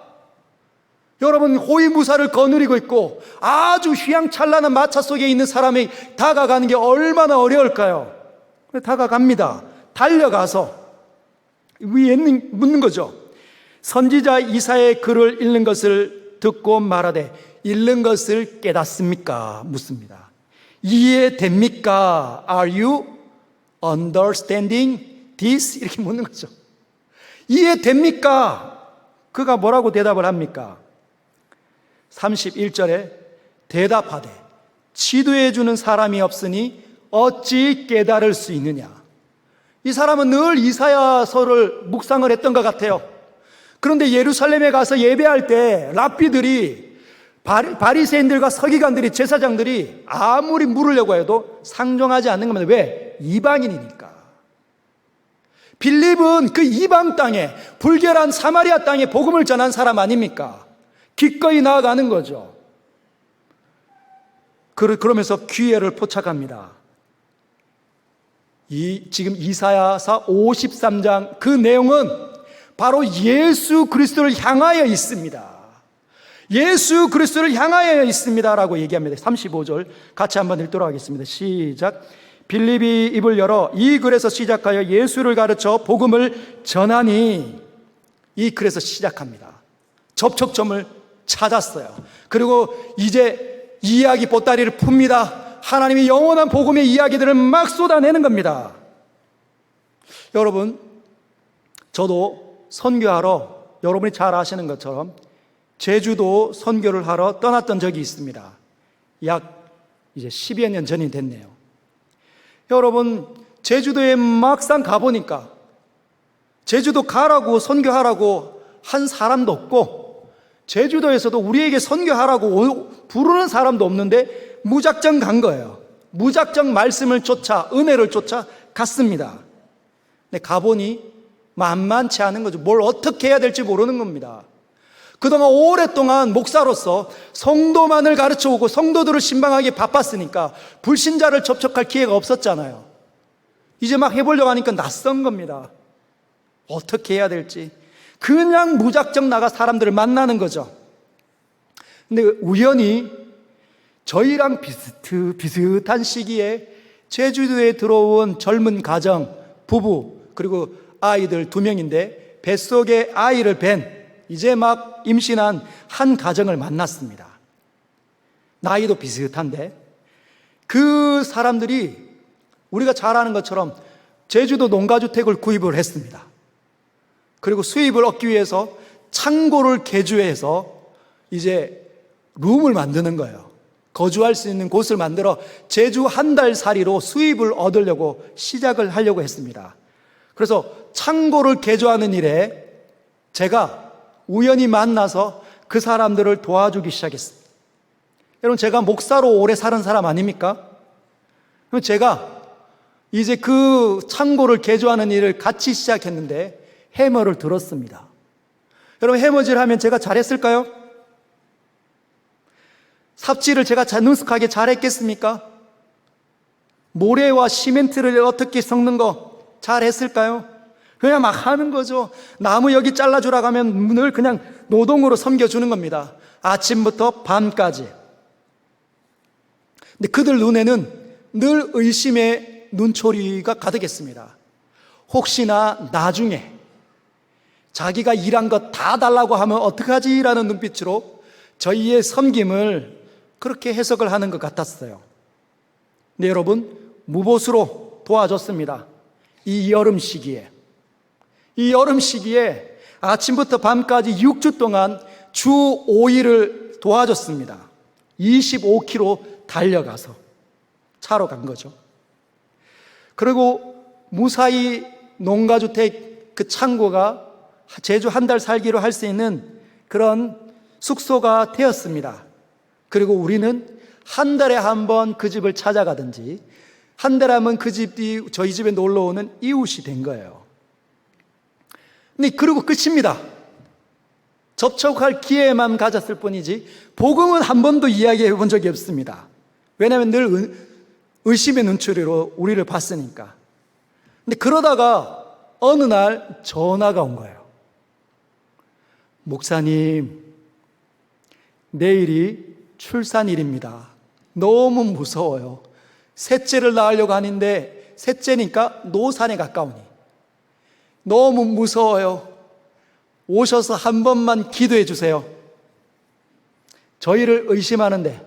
여러분, 호위무사를 거느리고 있고 아주 휘황찬란한 마차 속에 있는 사람이 다가가는 게 얼마나 어려울까요? 다가갑니다. 달려가서 위에 묻는 거죠. 선지자 이사야의 글을 읽는 것을 듣고 말하되 읽는 것을 깨닫습니까? 묻습니다. 이해됩니까? Are you understanding this? 이렇게 묻는 거죠. 이해됩니까? 그가 뭐라고 대답을 합니까? 31절에 대답하되 지도해 주는 사람이 없으니 어찌 깨달을 수 있느냐. 이 사람은 늘 이사야서를 묵상을 했던 것 같아요. 그런데 예루살렘에 가서 예배할 때 랍비들이 바리새인들과 서기관들이 제사장들이 아무리 물으려고 해도 상종하지 않는 겁니다. 왜? 이방인이니까. 빌립은 그 이방 땅에 불결한 사마리아 땅에 복음을 전한 사람 아닙니까? 기꺼이 나아가는 거죠. 그러면서 기회를 포착합니다. 지금 이사야서 53장 그 내용은 바로 예수 그리스도를 향하여 있습니다. 예수 그리스도를 향하여 있습니다라고 얘기합니다. 35절 같이 한번 읽도록 하겠습니다. 시작. 빌립이 입을 열어 이 글에서 시작하여 예수를 가르쳐 복음을 전하니. 이 글에서 시작합니다. 접촉점을 찾았어요. 그리고 이제 이야기 보따리를 풉니다. 하나님의 영원한 복음의 이야기들을 막 쏟아내는 겁니다. 여러분, 저도 선교하러 여러분이 잘 아시는 것처럼 제주도 선교를 하러 떠났던 적이 있습니다. 약 이제 10여 년 전이 됐네요. 여러분, 제주도에 막상 가보니까 제주도 가라고 선교하라고 한 사람도 없고, 제주도에서도 우리에게 선교하라고 부르는 사람도 없는데 무작정 간 거예요. 무작정 말씀을 쫓아, 은혜를 쫓아 갔습니다. 근데 가보니 만만치 않은 거죠. 뭘 어떻게 해야 될지 모르는 겁니다. 그동안 오랫동안 목사로서 성도만을 가르쳐오고 성도들을 신방하기 바빴으니까 불신자를 접촉할 기회가 없었잖아요. 이제 막 해보려고 하니까 낯선 겁니다. 어떻게 해야 될지. 그냥 무작정 나가 사람들을 만나는 거죠. 근데 우연히 저희랑 비슷한 시기에 제주도에 들어온 젊은 가정, 부부, 그리고 아이들 2명인데 뱃속에 아이를 뵌, 이제 막 임신한 한 가정을 만났습니다. 나이도 비슷한데 그 사람들이 우리가 잘 아는 것처럼 제주도 농가주택을 구입을 했습니다. 그리고 수입을 얻기 위해서 창고를 개조해서 이제 룸을 만드는 거예요. 거주할 수 있는 곳을 만들어 제주 한 달 살이로 수입을 얻으려고 시작을 하려고 했습니다. 그래서 창고를 개조하는 일에 제가 우연히 만나서 그 사람들을 도와주기 시작했습니다. 여러분, 제가 목사로 오래 사는 사람 아닙니까? 그럼 제가 이제 그 창고를 개조하는 일을 같이 시작했는데 해머를 들었습니다. 여러분, 해머질 하면 제가 잘했을까요? 삽질을 제가 능숙하게 잘했겠습니까? 모래와 시멘트를 어떻게 섞는 거 잘했을까요? 그냥 막 하는 거죠. 나무 여기 잘라주라고 하면 늘 그냥 노동으로 섬겨주는 겁니다. 아침부터 밤까지. 근데 그들 눈에는 늘 의심의 눈초리가 가득했습니다. 혹시나 나중에 자기가 일한 것 다 달라고 하면 어떡하지? 라는 눈빛으로 저희의 섬김을 그렇게 해석을 하는 것 같았어요. 근데 여러분, 무보수로 도와줬습니다. 이 여름 시기에 아침부터 밤까지 6주 동안 주 5일을 도와줬습니다. 25km 달려가서 차로 간 거죠. 그리고 무사히 농가주택 그 창고가 제주 한 달 살기로 할 수 있는 그런 숙소가 되었습니다. 그리고 우리는 한 달에 한 번 그 집을 찾아가든지 한 달에 한 번 그 집이 저희 집에 놀러 오는 이웃이 된 거예요. 근데 그리고 끝입니다. 접촉할 기회만 가졌을 뿐이지 복음은 한 번도 이야기해 본 적이 없습니다. 왜냐하면 늘 의심의 눈초리로 우리를 봤으니까. 근데 그러다가 어느 날 전화가 온 거예요. 목사님, 내일이 출산일입니다. 너무 무서워요. 셋째를 낳으려고 하는데 셋째니까 노산에 가까우니 너무 무서워요. 오셔서 한 번만 기도해 주세요. 저희를 의심하는데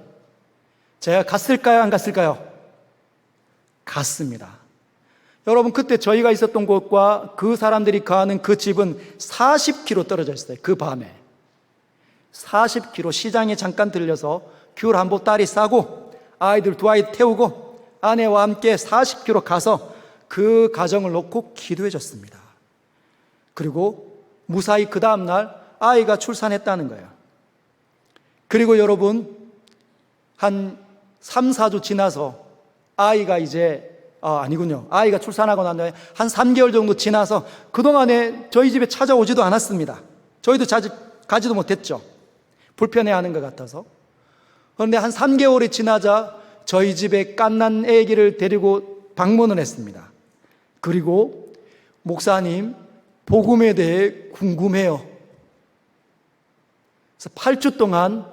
제가 갔을까요? 안 갔을까요? 갔습니다. 여러분, 그때 저희가 있었던 곳과 그 사람들이 가는 그 집은 40km 떨어져 있어요. 그 밤에 40km 시장에 잠깐 들려서 귤 한 보따리 싸고 아이들 2아이 태우고 아내와 함께 40km 가서 그 가정을 놓고 기도해 줬습니다. 그리고 무사히 그 다음날 아이가 출산했다는 거예요. 그리고 여러분, 한 3, 4주 지나서 아이가 이제 아이가 출산하고 난 다음에 한 3개월 정도 지나서 그동안에 저희 집에 찾아오지도 않았습니다. 저희도 자주 가지도 못했죠. 불편해하는 것 같아서. 그런데 한 3개월이 지나자 저희 집에 갓난 아기를 데리고 방문을 했습니다. 그리고 목사님, 복음에 대해 궁금해요. 그래서 8주 동안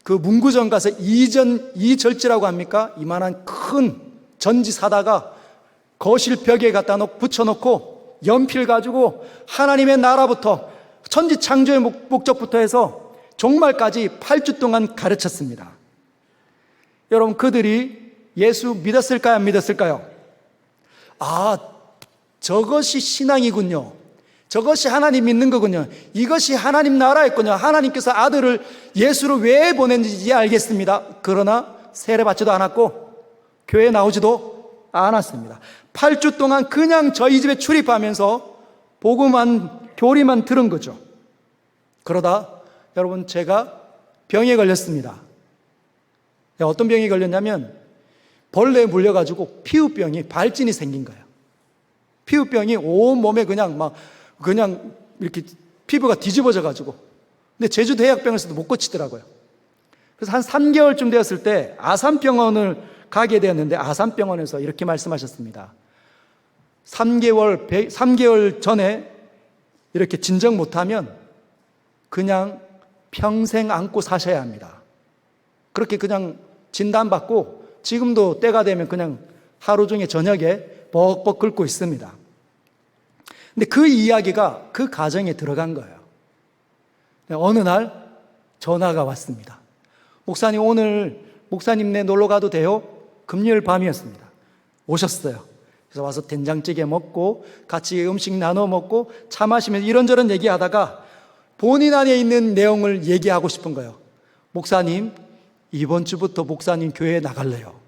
그 문구점 가서 이절지라고 합니까? 이만한 큰 전지 사다가 거실 벽에 갖다 붙여놓고 연필 가지고 하나님의 나라부터 천지 창조의 목적부터 해서 종말까지 8주 동안 가르쳤습니다. 여러분, 그들이 예수 믿었을까요? 안 믿었을까요? 저것이 신앙이군요. 저것이 하나님 믿는 거군요. 이것이 하나님 나라였군요. 하나님께서 아들을 예수를 왜 보냈는지 알겠습니다. 그러나 세례받지도 않았고 교회에 나오지도 않았습니다. 8주 동안 그냥 저희 집에 출입하면서 복음만 교리만 들은 거죠. 그러다 여러분 제가 병에 걸렸습니다. 어떤 병이 걸렸냐면 벌레에 물려가지고 피부병이 발진이 생긴 거예요. 피부병이 온 몸에 그냥 이렇게 피부가 뒤집어져가지고. 근데 제주 대학병원에서도 못 고치더라고요. 그래서 한 3개월쯤 되었을 때 아산병원을 가게 되었는데 아산병원에서 이렇게 말씀하셨습니다. 3개월 전에 이렇게 진정 못하면 그냥 평생 안고 사셔야 합니다. 그렇게 그냥 진단받고 지금도 때가 되면 그냥 하루 중에 저녁에 벅벅 긁고 있습니다. 근데 그 이야기가 그 가정에 들어간 거예요. 어느 날 전화가 왔습니다. 목사님, 오늘 목사님네 놀러 가도 돼요? 금요일 밤이었습니다. 오셨어요. 그래서 와서 된장찌개 먹고 같이 음식 나눠 먹고 차 마시면서 이런저런 얘기하다가 본인 안에 있는 내용을 얘기하고 싶은 거예요. 목사님, 이번 주부터 목사님 교회에 나갈래요.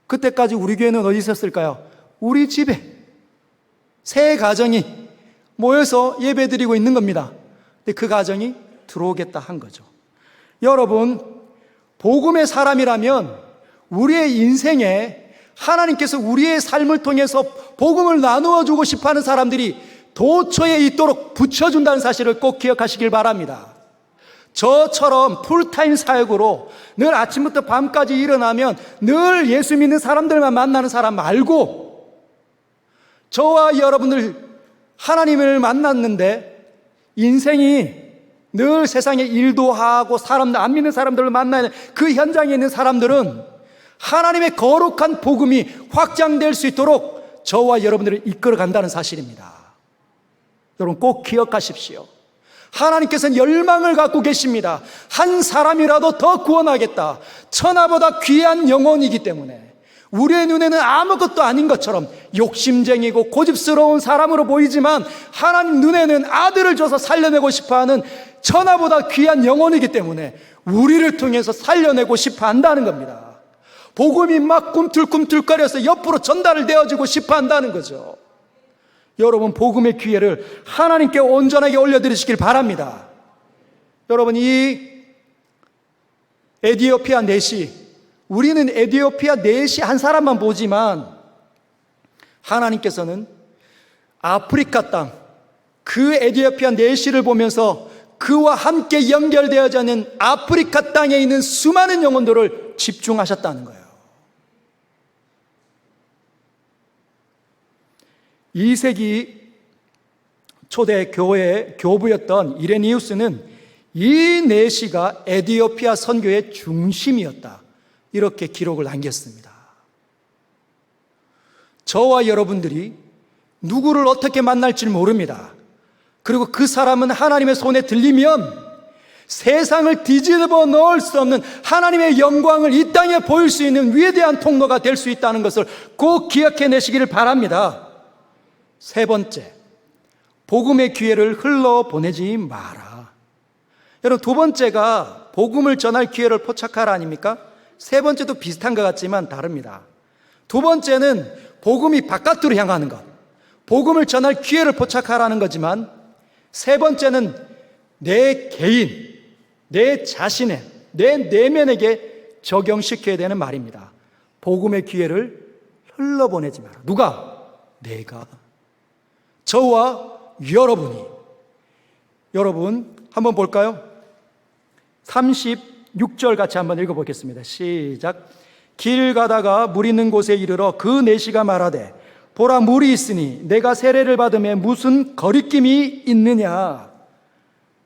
그때까지 우리 교회는 어디 있었을까요? 우리 집에 세 가정이 모여서 예배드리고 있는 겁니다. 근데 그 가정이 들어오겠다 한 거죠. 여러분, 복음의 사람이라면 우리의 인생에 하나님께서 우리의 삶을 통해서 복음을 나누어 주고 싶어하는 사람들이 도처에 있도록 붙여준다는 사실을 꼭 기억하시길 바랍니다. 저처럼 풀타임 사역으로 늘 아침부터 밤까지 일어나면 늘 예수 믿는 사람들만 만나는 사람 말고, 저와 여러분들 하나님을 만났는데 인생이 늘 세상에 일도 하고 사람들, 안 믿는 사람들을 만나는 그 현장에 있는 사람들은 하나님의 거룩한 복음이 확장될 수 있도록 저와 여러분들을 이끌어 간다는 사실입니다. 여러분 꼭 기억하십시오. 하나님께서는 열망을 갖고 계십니다. 한 사람이라도 더 구원하겠다. 천하보다 귀한 영혼이기 때문에 우리의 눈에는 아무것도 아닌 것처럼 욕심쟁이고 고집스러운 사람으로 보이지만 하나님 눈에는 아들을 줘서 살려내고 싶어하는 천하보다 귀한 영혼이기 때문에 우리를 통해서 살려내고 싶어 한다는 겁니다. 복음이 막 꿈틀꿈틀거려서 옆으로 전달을 되어지고 싶어 한다는 거죠. 여러분, 복음의 기회를 하나님께 온전하게 올려드리시길 바랍니다. 여러분, 이 에티오피아 내시, 우리는 에티오피아 내시 한 사람만 보지만 하나님께서는 아프리카 땅, 그 에티오피아 내시를 보면서 그와 함께 연결되어져 있는 아프리카 땅에 있는 수많은 영혼들을 집중하셨다는 거예요. 2세기 초대 교회의 교부였던 이레니우스는 이 내시가 에티오피아 선교의 중심이었다, 이렇게 기록을 남겼습니다. 저와 여러분들이 누구를 어떻게 만날지 모릅니다. 그리고 그 사람은 하나님의 손에 들리면 세상을 뒤집어 놓을 수 없는 하나님의 영광을 이 땅에 보일 수 있는 위대한 통로가 될 수 있다는 것을 꼭 기억해내시기를 바랍니다. 세 번째, 복음의 기회를 흘러보내지 마라. 여러분, 두 번째가 복음을 전할 기회를 포착하라 아닙니까? 세 번째도 비슷한 것 같지만 다릅니다. 두 번째는 복음이 바깥으로 향하는 것, 복음을 전할 기회를 포착하라는 거지만, 세 번째는 내 개인, 내 자신의, 내 내면에게 적용시켜야 되는 말입니다. 복음의 기회를 흘러보내지 마라. 누가? 내가. 저와 여러분이. 여러분 한번 볼까요? 36절 같이 한번 읽어보겠습니다. 시작. 길 가다가 물 있는 곳에 이르러 그 내시가 말하되 보라, 물이 있으니 내가 세례를 받음에 무슨 거리낌이 있느냐.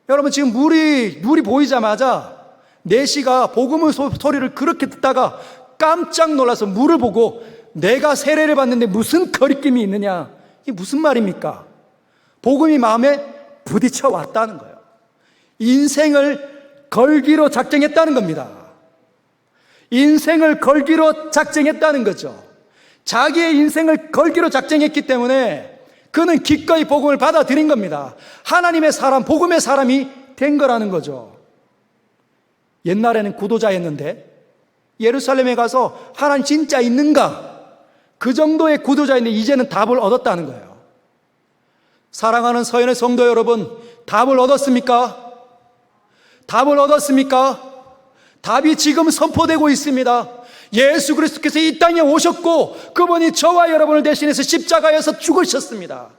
여러분, 지금 물이 보이자마자 내시가 복음의 소리를 그렇게 듣다가 깜짝 놀라서 물을 보고 내가 세례를 받는데 무슨 거리낌이 있느냐. 이게 무슨 말입니까? 복음이 마음에 부딪혀 왔다는 거예요. 인생을 걸기로 작정했다는 겁니다. 인생을 걸기로 작정했다는 거죠. 자기의 인생을 걸기로 작정했기 때문에 그는 기꺼이 복음을 받아들인 겁니다. 하나님의 사람, 복음의 사람이 된 거라는 거죠. 옛날에는 구도자였는데 예루살렘에 가서 하나님 진짜 있는가? 그 정도의 구도자인데 이제는 답을 얻었다는 거예요. 사랑하는 서연의 성도 여러분, 답을 얻었습니까? 답을 얻었습니까? 답이 지금 선포되고 있습니다. 예수 그리스도께서 이 땅에 오셨고 그분이 저와 여러분을 대신해서 십자가에서 죽으셨습니다.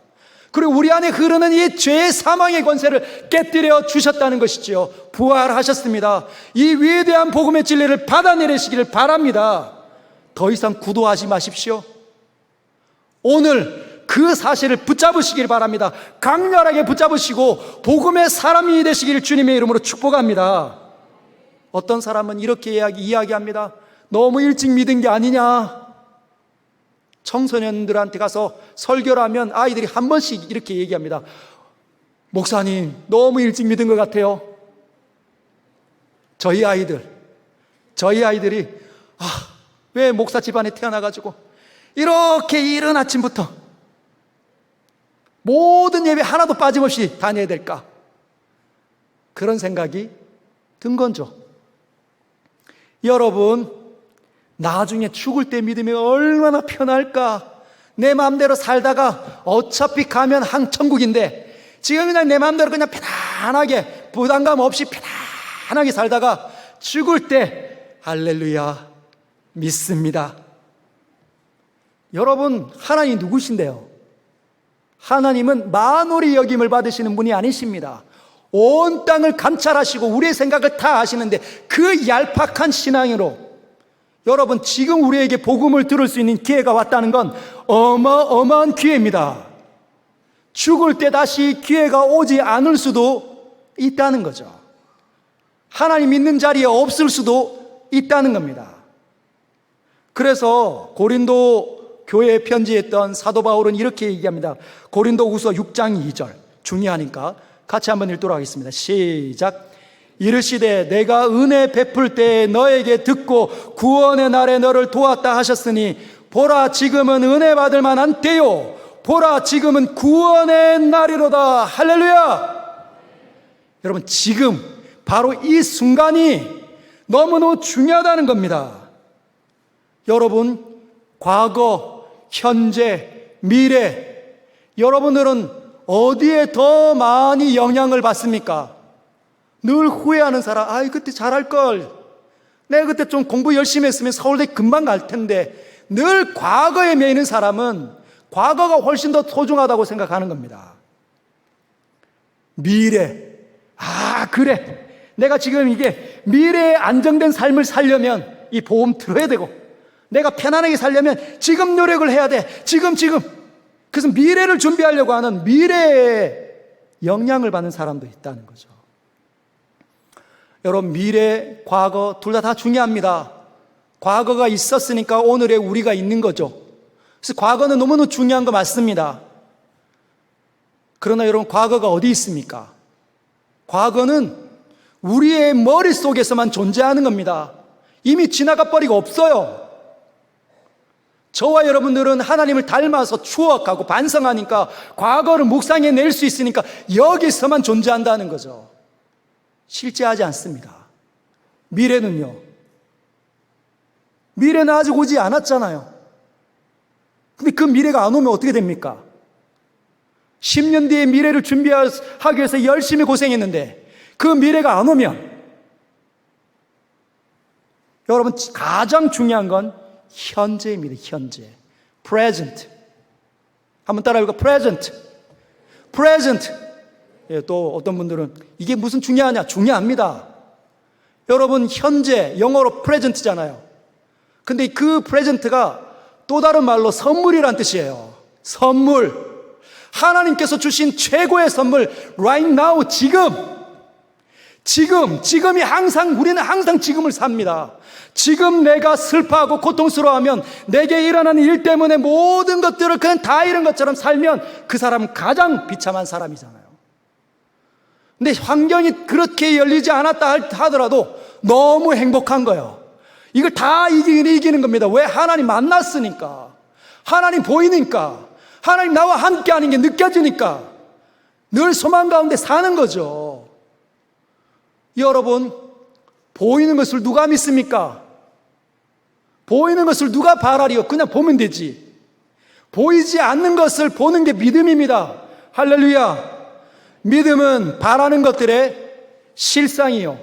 그리고 우리 안에 흐르는 이 죄의 사망의 권세를 깨뜨려 주셨다는 것이지요. 부활하셨습니다. 이 위대한 복음의 진리를 받아내리시기를 바랍니다. 더 이상 구도하지 마십시오. 오늘 그 사실을 붙잡으시길 바랍니다. 강렬하게 붙잡으시고 복음의 사람이 되시기를 주님의 이름으로 축복합니다. 어떤 사람은 이렇게 이야기합니다. 너무 일찍 믿은 게 아니냐. 청소년들한테 가서 설교를 하면 아이들이 한 번씩 이렇게 얘기합니다. 목사님, 너무 일찍 믿은 것 같아요. 저희 아이들이 왜 목사 집안에 태어나가지고 이렇게 이른 아침부터 모든 예배 하나도 빠짐없이 다녀야 될까? 그런 생각이 든 거죠. 여러분, 나중에 죽을 때 믿으면 얼마나 편할까? 내 마음대로 살다가 어차피 가면 천국인데 지금 그냥 내 마음대로 그냥 편안하게 부담감 없이 편안하게 살다가 죽을 때 할렐루야 믿습니다. 여러분, 하나님 누구신데요? 하나님은 만홀히 여김을 받으시는 분이 아니십니다. 온 땅을 감찰하시고 우리의 생각을 다 아시는데 그 얄팍한 신앙으로 여러분, 지금 우리에게 복음을 들을 수 있는 기회가 왔다는 건 어마어마한 기회입니다. 죽을 때 다시 기회가 오지 않을 수도 있다는 거죠. 하나님 있는 자리에 없을 수도 있다는 겁니다. 그래서 고린도 교회에 편지했던 사도 바울은 이렇게 얘기합니다. 고린도후서 6장 2절, 중요하니까 같이 한번 읽도록 하겠습니다. 시작. 이르시되 내가 은혜 베풀 때에 너에게 듣고 구원의 날에 너를 도왔다 하셨으니 보라 지금은 은혜 받을 만한 때요 보라 지금은 구원의 날이로다. 할렐루야. 여러분, 지금 바로 이 순간이 너무너무 중요하다는 겁니다. 여러분, 과거, 현재, 미래, 여러분들은 어디에 더 많이 영향을 받습니까? 늘 후회하는 사람, 그때 잘할걸. 내가 그때 좀 공부 열심히 했으면 서울대 금방 갈 텐데. 늘 과거에 매이는 사람은 과거가 훨씬 더 소중하다고 생각하는 겁니다. 미래, 그래. 내가 지금 이게 미래에 안정된 삶을 살려면 이 보험 들어야 되고, 내가 편안하게 살려면 지금 노력을 해야 돼. 지금. 그래서 미래를 준비하려고 하는 미래에 영향을 받는 사람도 있다는 거죠. 여러분, 미래, 과거 둘 다 중요합니다. 과거가 있었으니까 오늘의 우리가 있는 거죠. 그래서 과거는 너무너무 중요한 거 맞습니다. 그러나 여러분, 과거가 어디 있습니까? 과거는 우리의 머릿속에서만 존재하는 겁니다. 이미 지나가 버리고 없어요. 저와 여러분들은 하나님을 닮아서 추억하고 반성하니까 과거를 묵상해 낼 수 있으니까 여기서만 존재한다는 거죠. 실제하지 않습니다. 미래는요? 미래는 아직 오지 않았잖아요. 근데 그 미래가 안 오면 어떻게 됩니까? 10년 뒤에 미래를 준비하기 위해서 열심히 고생했는데 그 미래가 안 오면, 여러분, 가장 중요한 건 현재입니다. 현재. present. 한번 따라 해볼까? present. 또 어떤 분들은 이게 무슨 중요하냐? 중요합니다. 여러분, 현재, 영어로 present잖아요. 근데 그 present가 또 다른 말로 선물이란 뜻이에요. 선물. 하나님께서 주신 최고의 선물, right now, 지금이 우리는 항상 지금을 삽니다. 지금 내가 슬퍼하고 고통스러워하면 내게 일어나는 일 때문에 모든 것들을 그냥 다 잃은 것처럼 살면 그 사람은 가장 비참한 사람이잖아요. 근데 환경이 그렇게 열리지 않았다 하더라도 너무 행복한 거예요. 이걸 다 이기는 겁니다. 왜? 하나님 만났으니까. 하나님 보이니까. 하나님 나와 함께 하는 게 느껴지니까 늘 소망 가운데 사는 거죠. 여러분, 보이는 것을 누가 믿습니까? 보이는 것을 누가 바라리요? 그냥 보면 되지. 보이지 않는 것을 보는 게 믿음입니다. 할렐루야. 믿음은 바라는 것들의 실상이요,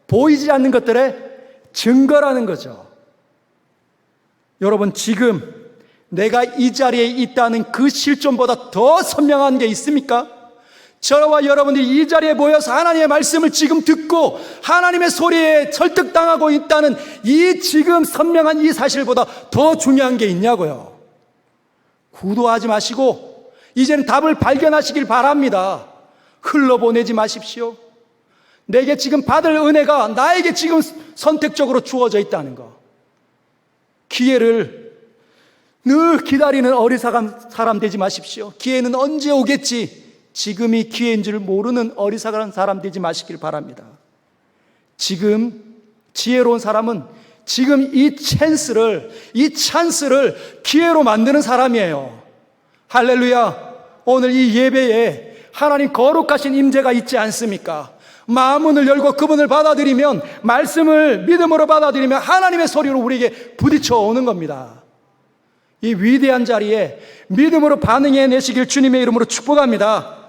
보이지 않는 것들의 증거라는 거죠. 여러분, 지금 내가 이 자리에 있다는 그 실존보다 더 선명한 게 있습니까? 저와 여러분들이 이 자리에 모여서 하나님의 말씀을 지금 듣고 하나님의 소리에 설득당하고 있다는 이 지금 선명한 이 사실보다 더 중요한 게 있냐고요. 구도하지 마시고 이제는 답을 발견하시길 바랍니다. 흘러보내지 마십시오. 내게 지금 받을 은혜가 나에게 지금 선택적으로 주어져 있다는 거. 기회를 늘 기다리는 어리석은 사람 되지 마십시오. 기회는 언제 오겠지, 지금이 기회인 줄 모르는 어리석은 사람 되지 마시길 바랍니다. 지금 지혜로운 사람은 지금 이 찬스를 기회로 만드는 사람이에요. 할렐루야. 오늘 이 예배에 하나님 거룩하신 임재가 있지 않습니까? 마음문을 열고 그분을 받아들이면, 말씀을 믿음으로 받아들이면 하나님의 소리로 우리에게 부딪혀 오는 겁니다. 이 위대한 자리에 믿음으로 반응해 내시길 주님의 이름으로 축복합니다.